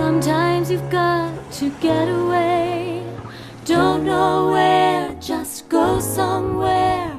Sometimes you've got to get away. Don't know where, just go somewhere.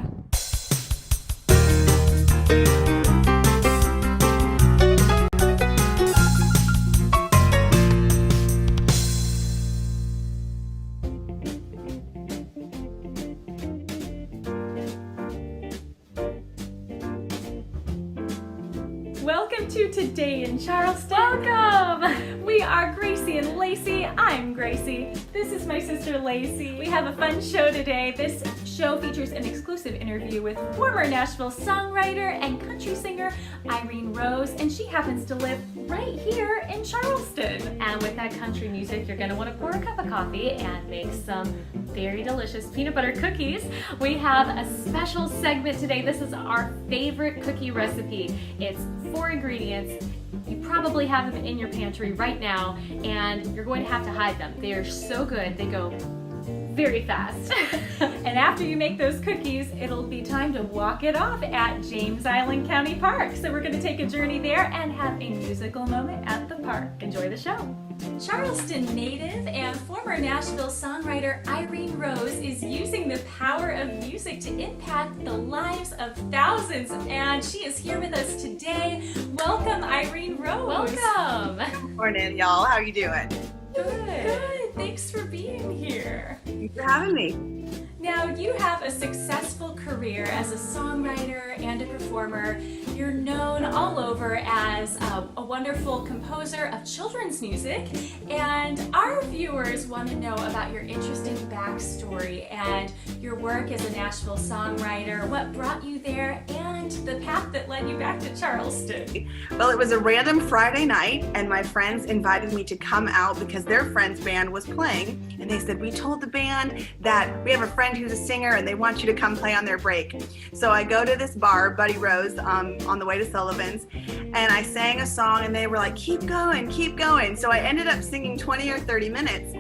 Welcome to Today in Charleston. Welcome! We are Gracie and Lacy. I'm Gracie. This is my sister Lacy. We have a fun show today. This show features an exclusive interview with former Nashville songwriter and country singer Irene Rose, and she happens to live right here in Charleston. And with that country music, you're going to want to pour a cup of coffee and make some very delicious peanut butter cookies. We have a special segment today. This is our favorite cookie recipe. It's 4 ingredients. You probably have them in your pantry right now, and you're going to have to hide them. They are so good. They go very fast. And after you make those cookies, it'll be time to walk it off at James Island County Park. So we're going to take a journey there and have a musical moment at the park. Enjoy the show. Charleston native and former Nashville songwriter Irene Rose is using the power of music to impact the lives of thousands, and she is here with us today. Welcome, Irene Rose. Welcome. Good morning, y'all. How are you doing? Good. Thanks for being here. Thanks for having me. Now, you have a successful career as a songwriter and a performer. You're known all over as a wonderful composer of children's music, and our viewers want to know about your interesting backstory and your work as a Nashville songwriter, what brought you there, and the path that led you back to Charleston. Well, it was a random Friday night, and my friends invited me to come out because their friend's band was playing, and they said, we told the band that we have a friend who's a singer and they want you to come play on their break. So I go to this bar, Buddy Rose, on the way to Sullivan's, and I sang a song, and they were like, keep going, keep going. So I ended up singing 20 or 30 minutes,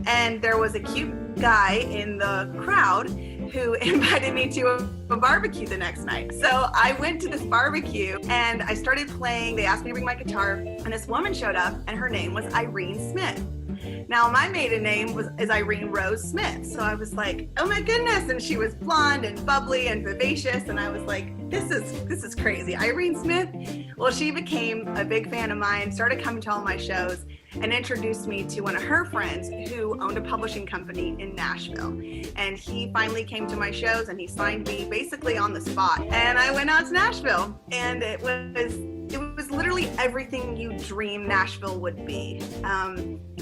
and there was a cute guy in the crowd who invited me to a barbecue the next night. So I went to this barbecue and I started playing. They asked me to bring my guitar, and this woman showed up, and her name was Irene Smith. Now, my maiden name is Irene Rose Smith. So I was like, oh my goodness. And she was blonde and bubbly and vivacious. And I was like, this is crazy. Irene Smith? Well, she became a big fan of mine, started coming to all my shows, and introduced me to one of her friends who owned a publishing company in Nashville. And he finally came to my shows, and he signed me basically on the spot. And I went out to Nashville, and it was literally everything you dream Nashville would be.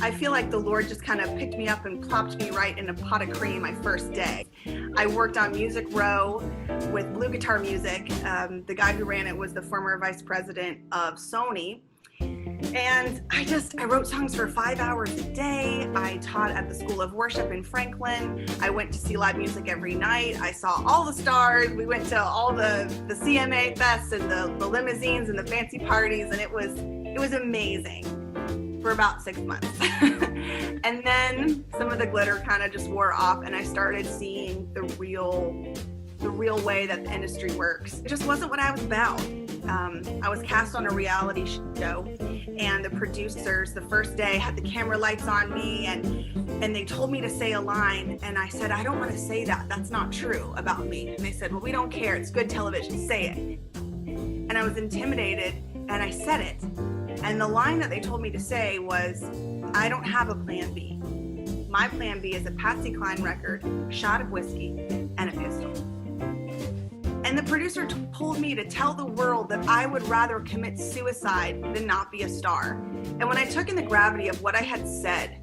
I feel like the Lord just kind of picked me up and plopped me right in a pot of cream my first day. I worked on Music Row with Blue Guitar Music. The guy who ran it was the former vice president of Sony. And I wrote songs for 5 hours a day. I taught at the School of Worship in Franklin. I went to see live music every night. I saw all the stars. We went to all the CMA fests and the limousines and the fancy parties, and it was amazing for about 6 months. And then some of the glitter kind of just wore off, and I started seeing the real way that the industry works. It just wasn't what I was about. I was cast on a reality show, and the producers the first day had the camera lights on me, and they told me to say a line, and I said, I don't want to say that. That's not true about me. And they said, well, we don't care. It's good television. Say it. And I was intimidated, and I said it. And the line that they told me to say was, I don't have a plan B. My plan B is a Patsy Cline record, a shot of whiskey, and a pistol. And the producer told me to tell the world that I would rather commit suicide than not be a star. And when I took in the gravity of what I had said,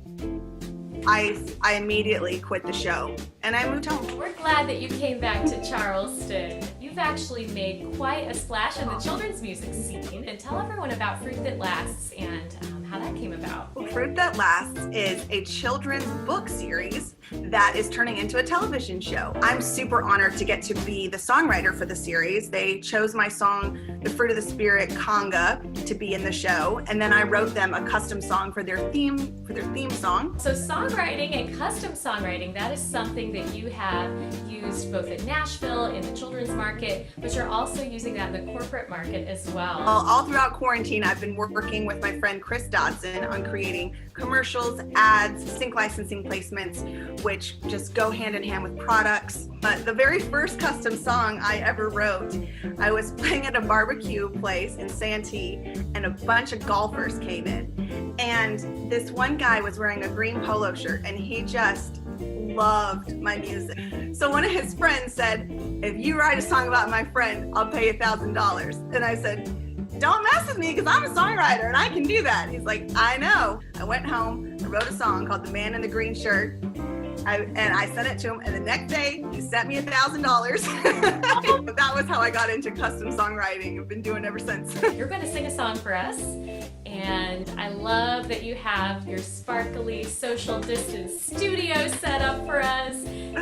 I immediately quit the show and I moved home. We're glad that you came back to Charleston. You've actually made quite a splash in the children's music scene. And tell everyone about Fruit That Lasts and how that came about. Fruit That Lasts is a children's book series that is turning into a television show. I'm super honored to get to be the songwriter for the series. They chose my song, The Fruit of the Spirit, Conga, to be in the show, and then I wrote them a custom song for their theme song. So songwriting and custom songwriting, that is something that you have used both in Nashville, in the children's market, but you're also using that in the corporate market as well. All throughout quarantine, I've been working with my friend Chris godsend on creating commercials, ads, sync licensing placements, which just go hand in hand with products. But the very first custom song I ever wrote, I was playing at a barbecue place in Santee, and a bunch of golfers came in. And this one guy was wearing a green polo shirt, and he just loved my music. So one of his friends said, "If you write a song about my friend, I'll pay $1,000. And I said, "Don't mess with me, because I'm a songwriter and I can do that." He's like, "I know." I went home, I wrote a song called "The Man in the Green Shirt," and I sent it to him, and the next day he sent me $1,000. That was how I got into custom songwriting. I've been doing it ever since. You're going to sing a song for us, and I love that you have your sparkly social distance studio set up for us.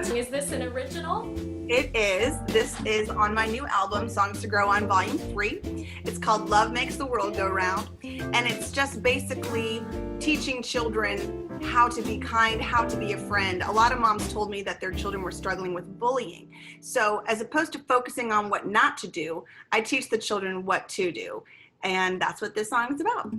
Is this an original? It is. This is on my new album, Songs to Grow On Volume 3. It's called Love Makes the World Go Round. And it's just basically teaching children how to be kind, how to be a friend. A lot of moms told me that their children were struggling with bullying. So as opposed to focusing on what not to do, I teach the children what to do. And that's what this song is about.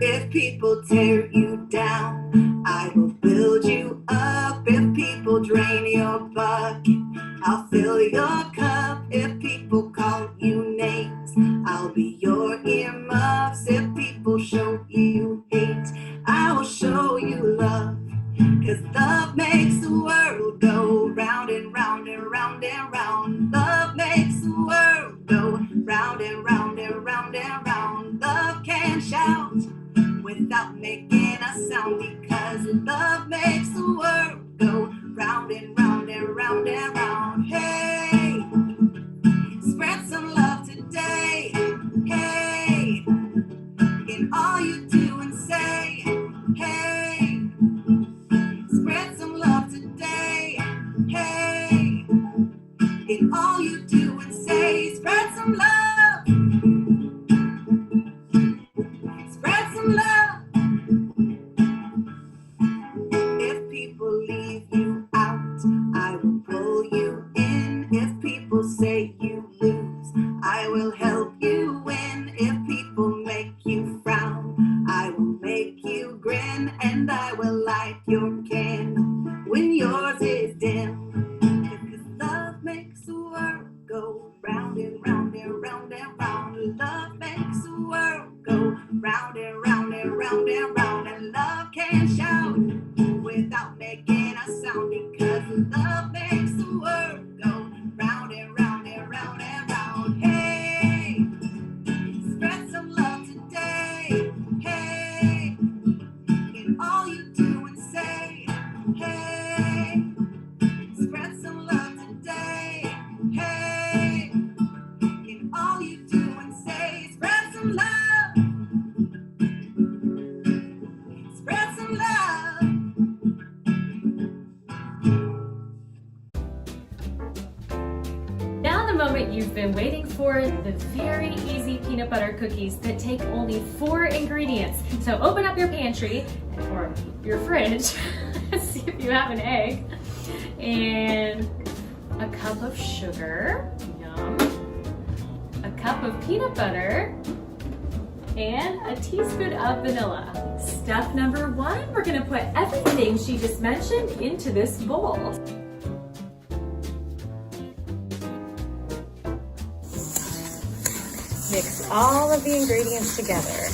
If people tear you down, I will build you up. If people drain your bucket, I'll fill your cup. If people call you names, I'll be your earmuffs. If people show you hate, I will show you love. 'Cause love makes the world go round and round and round and round. Love makes the world go round and round and round and round. Love can shout without making a sound, because love makes the world go round and round and round and round. Hey, spread some love today. Hey, in all you do and say. Hey, spread some love today. Hey, in all you do and say. Spread some love. Spread some love. If people leave you out, I will pull you in. If people say you lose, I will help you win. If people make you frown, I will make you grin. And I will light your candle when yours is dim. Because love makes the world go round and round and round and round. Love makes the world go round and round and round and round. And love can shout without making a sound, because love makes the world go round and round and round and round. Hey, spread some love today. Hey, in all you do and say. Hey, spread some love today. Hey, in all you do and say. Spread some love. Spread some love. Now the moment you've been waiting for, the very easy peanut butter cookies that take only 4 ingredients. So open up your pantry or your fridge, see if you have an egg, and a cup of sugar, yum, a cup of peanut butter, and a teaspoon of vanilla. Step number 1, we're gonna put everything she just mentioned into this bowl. Mix all of the ingredients together.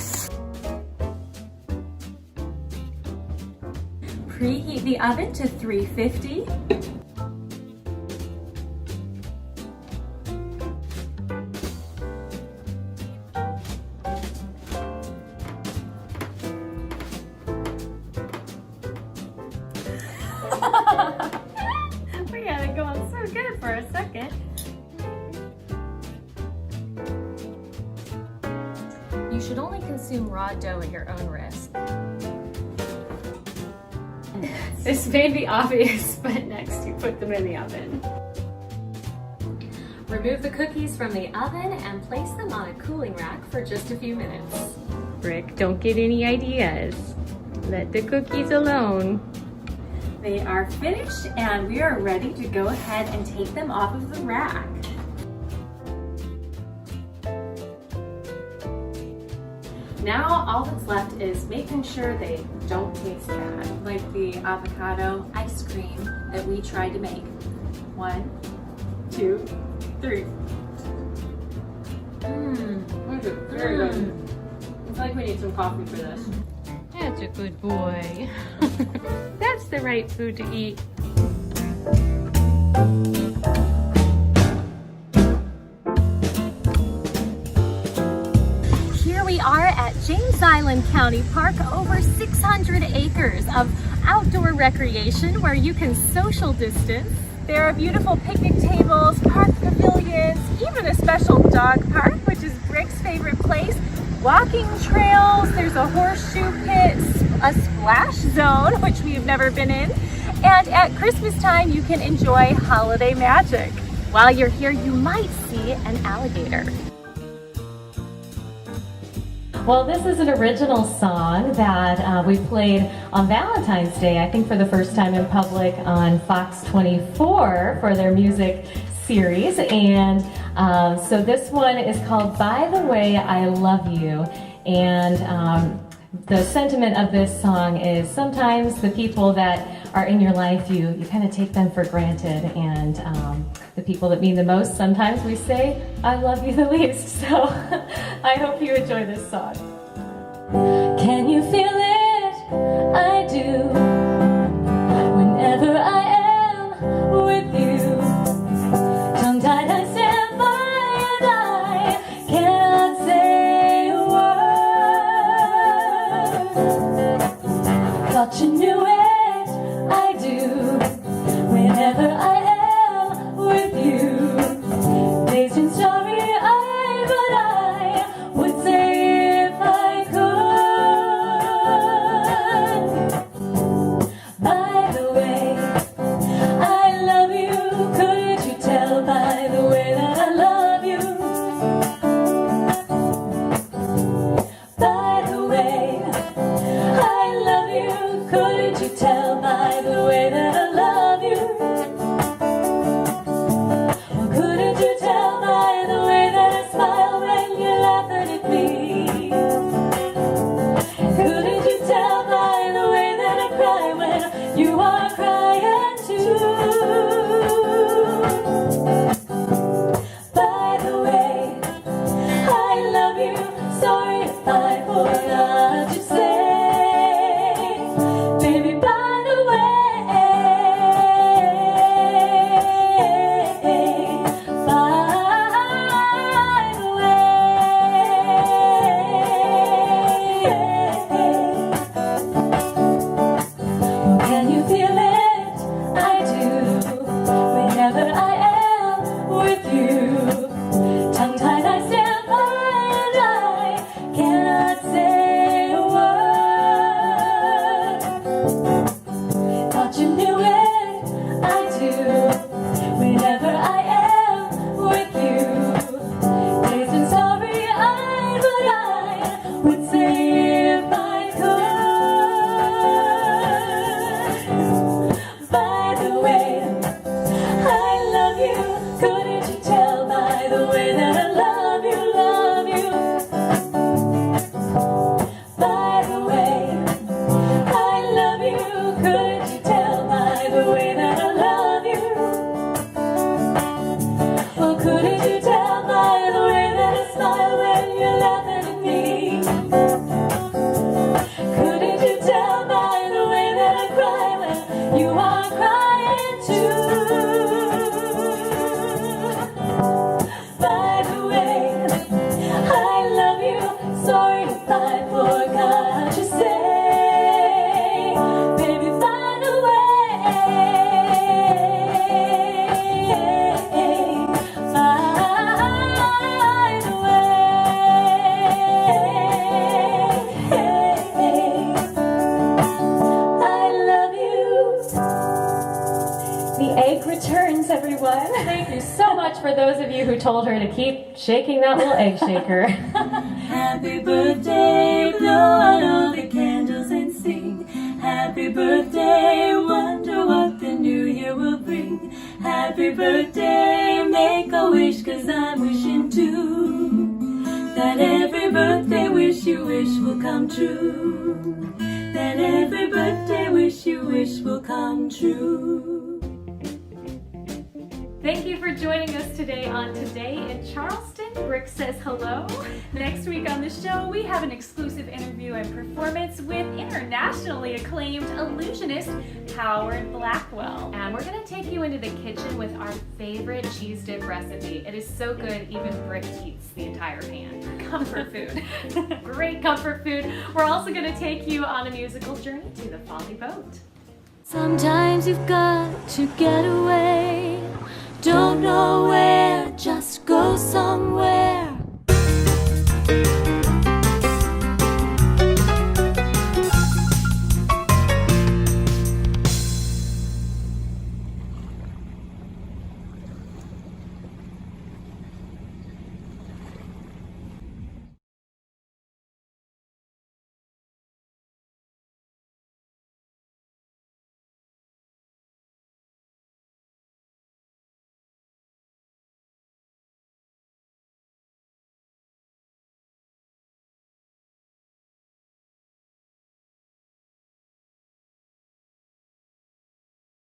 Preheat the oven to 350. We had it going so good for a second. You should only consume raw dough at your own risk. This may be obvious, but next you put them in the oven. Remove the cookies from the oven and place them on a cooling rack for just a few minutes. Rick, don't get any ideas. Let the cookies alone. They are finished and we are ready to go ahead and take them off of the rack. Now all that's left is making sure they don't taste bad. Like the avocado ice cream that we tried to make. 1, 2, 3. Very good. I feel like we need some coffee for this. That's a good boy. That's the right food to eat. Here we are at James Island County Park, over 600 acres of outdoor recreation where you can social distance. There are beautiful picnic tables, park pavilions, even a special dog park, which is Rick's favorite place, walking trails, there's a horseshoe pit, a splash zone, which we've never been in, and at Christmas time you can enjoy holiday magic. While you're here, you might see an alligator. Well, this is an original song that we played on Valentine's Day, I think for the first time in public on Fox 24 for their music series. And so this one is called By the Way I Love You. And the sentiment of this song is sometimes the people that are in your life, you kind of take them for granted. And the people that mean the most, sometimes we say, I love you the least. So I hope you enjoy this song. Can you feel it? I do. Whenever I am with you, tongue-tied I stand by and I cannot say a word. Thought you knew it, I do. Whenever I am with you, days in starry-eyed, but I would say if I could. By the way, I love you. Could you tell by the way that I love you? By the way, I love you. Could you tell by the way that I love you? Or couldn't you tell by the way that I smile when you're laughing at me? Couldn't you tell by the way that I cry when you are crying too? By the way, I love you. Sorry if I forgot to say, baby, by the way, by the way. Can you feel it? I do. Whenever I am with you, tongue-tied I stand by and I cannot say a word. Thought you knew it, I do. Whenever I am with you, days in starry-eyed, but I would say if I could. By the way, I love you. Couldn't you tell by the way that I love you, love you? By the way, I love you. Couldn't you tell by the way that I love you? Or couldn't you tell by the way that I smile when you're laughing at me? Couldn't you tell by the way that I cry when you are crying too? By the way, I love you. Sorry if I forgot to say, baby, by the way, by the way, I love you. The egg returns, everyone. Thank you so much for those of you who told her to keep shaking that little egg shaker. Happy birthday, blow out all the candles and sing. Happy birthday, wonder what the new year will bring. Happy birthday, make a wish, 'cause I'm wishing too, that every birthday wish you wish wish will come true. That every birthday wish you wish will come true. Thank you for joining us today on Today in Charleston. Brooke says hello. Next week on the show, we have an exclusive interview and performance with internationally acclaimed illusionist Howard Blackwell. And we're gonna take you into the kitchen with our favorite cheese dip recipe. It is so good, even Brooke eats the entire pan. Comfort food. Great comfort food. We're also gonna take you on a musical journey to the Folly Boat. Sometimes you've got to get away. Don't know where, just go somewhere.